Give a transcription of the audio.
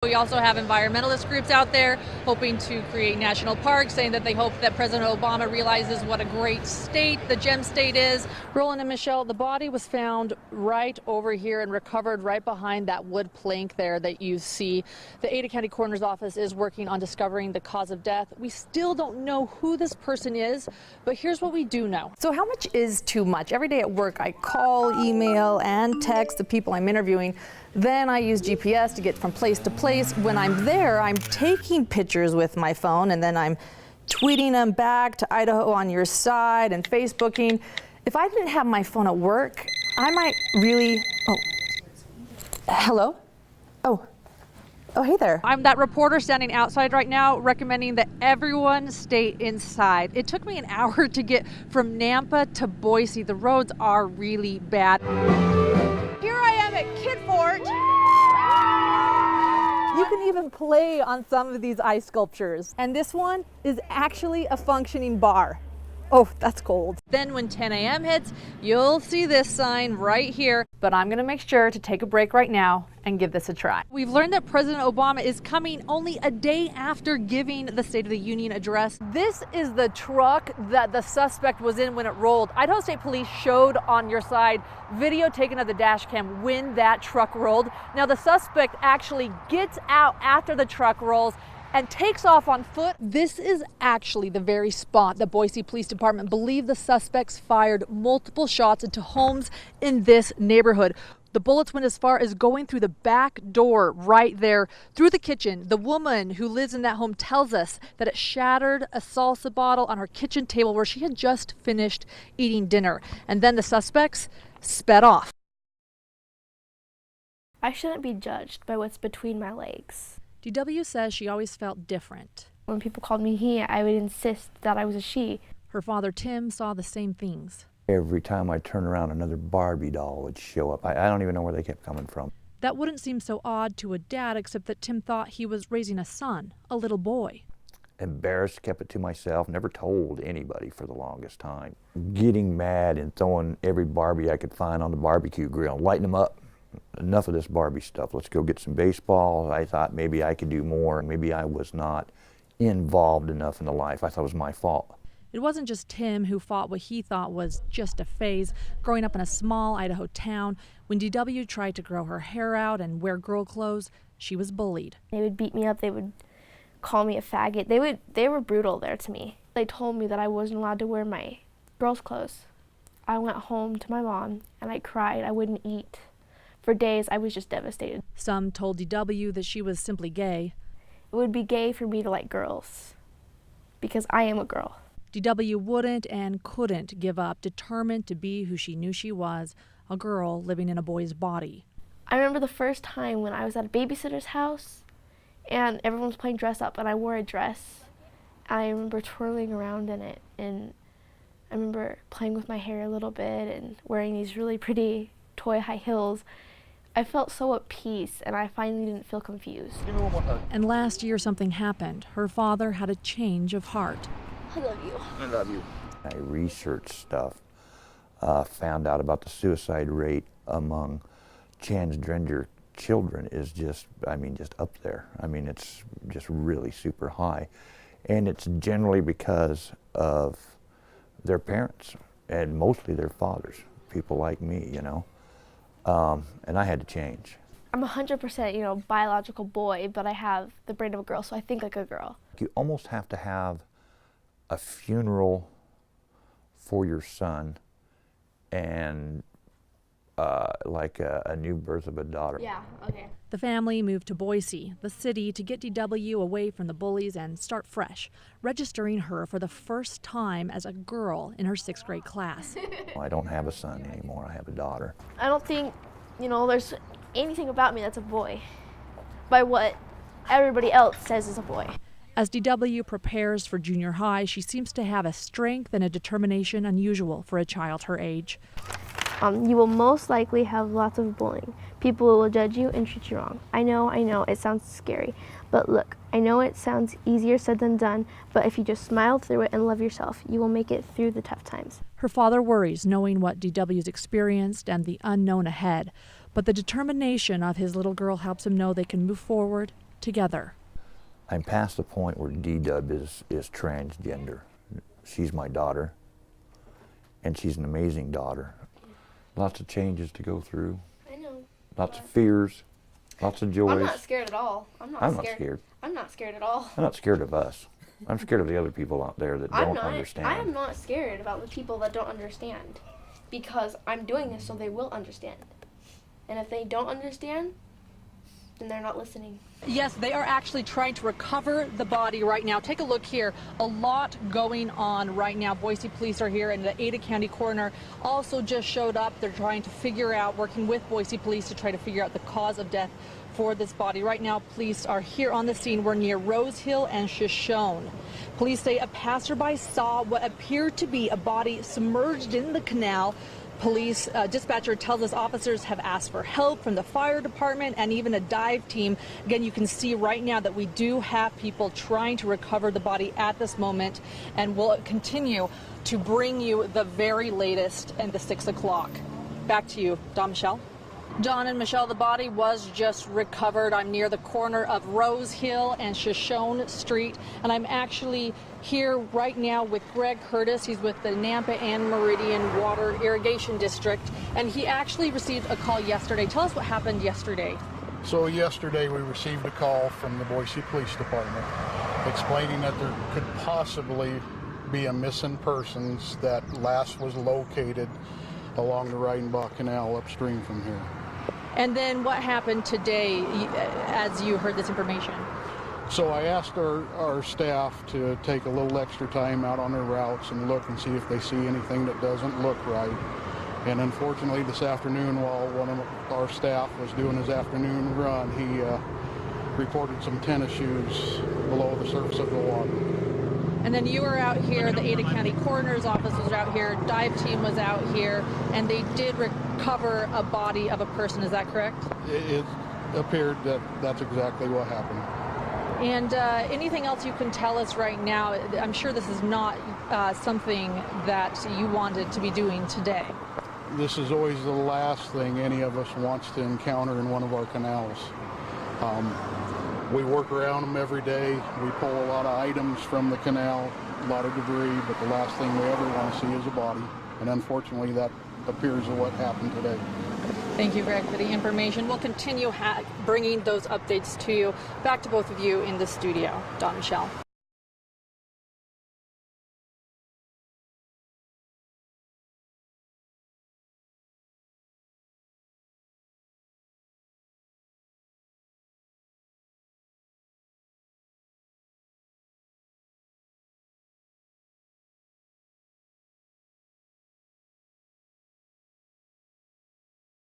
We also have environmentalist groups out there hoping to create national parks, saying that they hope that President Obama realizes what a great state the gem state is. Roland and Michelle, the body was found right over here and recovered right behind that wood plank there that you see. The Ada County Coroner's Office is working on discovering the cause of death. We still don't know who this person is, but here's what we do know. So how much is too much? Every day at work, I call, email, and text the people I'm interviewing. Then I use GPS to get from place to place. When I'm there, I'm taking pictures with my phone, and then I'm tweeting them back to Idaho on your side and Facebooking. If I didn't have my phone at work, I might really, hello? Oh, hey there. I'm that reporter standing outside right now recommending that everyone stay inside. It took me an hour to get from Nampa to Boise. The roads are really bad. Here I am at Kid Fort. You can even play on some of these ice sculptures. And this one is actually a functioning bar. Oh, that's cold. Then when 10 a.m. hits, you'll see this sign right here. But I'm gonna make sure to take a break right now and give this a try. We've learned that President Obama is coming only a day after giving the State of the Union address. This is the truck that the suspect was in when it rolled. Idaho State Police showed on your side video taken of the dash cam when that truck rolled. Now the suspect actually gets out after the truck rolls and takes off on foot. This is actually the very spot the Boise Police Department believe the suspects fired multiple shots into homes in this neighborhood. The bullets went as far as going through the back door right there, through the kitchen. The woman who lives in that home tells us that it shattered a salsa bottle on her kitchen table where she had just finished eating dinner. And then the suspects sped off. I shouldn't be judged by what's between my legs. DW says she always felt different. When people called me he, I would insist that I was a she. Her father, Tim, saw the same things. Every time I turned around, another Barbie doll would show up. I don't even know where they kept coming from. That wouldn't seem so odd to a dad, except that Tim thought he was raising a son, a little boy. Embarrassed, kept it to myself, never told anybody for the longest time. Getting mad and throwing every Barbie I could find on the barbecue grill, lighting them up. Enough of this Barbie stuff. Let's go get some baseballs. I thought maybe I could do more. Maybe I was not involved enough in the life. I thought it was my fault. It wasn't just Tim who fought what he thought was just a phase. Growing up in a small Idaho town, when DW tried to grow her hair out and wear girl clothes, she was bullied. They would beat me up. They would call me a faggot. They were brutal there to me. They told me that I wasn't allowed to wear my girl's clothes. I went home to my mom and I cried. I wouldn't eat. For days, I was just devastated. Some told DW that she was simply gay. It would be gay for me to like girls, because I am a girl. DW wouldn't and couldn't give up, determined to be who she knew she was, a girl living in a boy's body. I remember the first time when I was at a babysitter's house, and everyone was playing dress up, and I wore a dress. I remember twirling around in it, and I remember playing with my hair a little bit and wearing these really pretty toy high heels. I felt so at peace, and I finally didn't feel confused. And last year something happened. Her father had a change of heart. I love you. I love you. I researched stuff, found out about the suicide rate among transgender children is just up there. I mean, it's just really super high. And it's generally because of their parents, and mostly their fathers, people like me, you know. And I had to change. I'm 100%, biological boy, but I have the brain of a girl, so I think like a girl. You almost have to have a funeral for your son and like a new birth of a daughter. Yeah, okay. The family moved to Boise, the city, to get DW away from the bullies and start fresh, registering her for the first time as a girl in her 6th grade class. I don't have a son anymore, I have a daughter. I don't think, there's anything about me that's a boy by what everybody else says is a boy. As DW prepares for junior high, she seems to have a strength and a determination unusual for a child her age. You will most likely have lots of bullying. People will judge you and treat you wrong. I know, it sounds scary. But look, I know it sounds easier said than done, but if you just smile through it and love yourself, you will make it through the tough times. Her father worries, knowing what DW's experienced and the unknown ahead. But the determination of his little girl helps him know they can move forward together. I'm past the point where D-Dub is transgender. She's my daughter, and she's an amazing daughter. Lots of changes to go through. I know. Lots of fears, lots of joys. I'm not scared at all. I'm not scared. I'm not scared at all. I'm not scared of us. I'm scared of the other people out there that don't understand. I am not scared about the people that don't understand, because I'm doing this so they will understand. And if they don't understand, then they're not listening. Yes, they are actually trying to recover the body right now. Take a look here. A lot going on right now. Boise police are here, and the Ada County coroner also just showed up. They're trying to figure out, working with Boise police to try to figure out the cause of death for this body. Right now, police are here on the scene. We're near Rose Hill and Shoshone. Police say a passerby saw what appeared to be a body submerged in the canal. Police dispatcher tells us officers have asked for help from the fire department and even a dive team. Again, you can see right now that we do have people trying to recover the body at this moment, and we'll continue to bring you the very latest in the 6 o'clock. Back to you, Don Michelle. Don and Michelle, the body was just recovered. I'm near the corner of Rose Hill and Shoshone Street, and I'm actually here right now with Greg Curtis. He's with the Nampa and Meridian Water Irrigation District, and he actually received a call yesterday. Tell us what happened yesterday. So yesterday we received a call from the Boise Police Department explaining that there could possibly be a missing persons that last was located along the Reidenbach Canal upstream from here. And then what happened today as you heard this information? So I asked our staff to take a little extra time out on their routes and look and see if they see anything that doesn't look right. And unfortunately this afternoon, while one of our staff was doing his afternoon run, he reported some tennis shoes below the surface of the water. And then you were out here, the Ada County Coroner's Office was out here, dive team was out here, and they did recover a body of a person, is that correct? It appeared that that's exactly what happened. And anything else you can tell us right now? I'm sure this is not something that you wanted to be doing today. This is always the last thing any of us wants to encounter in one of our canals. We work around them every day. We pull a lot of items from the canal, a lot of debris, but the last thing we ever want to see is a body. And unfortunately, that appears to what happened today. Thank you, Greg, for the information. We'll continue bringing those updates to you. Back to both of you in the studio. Don Michelle.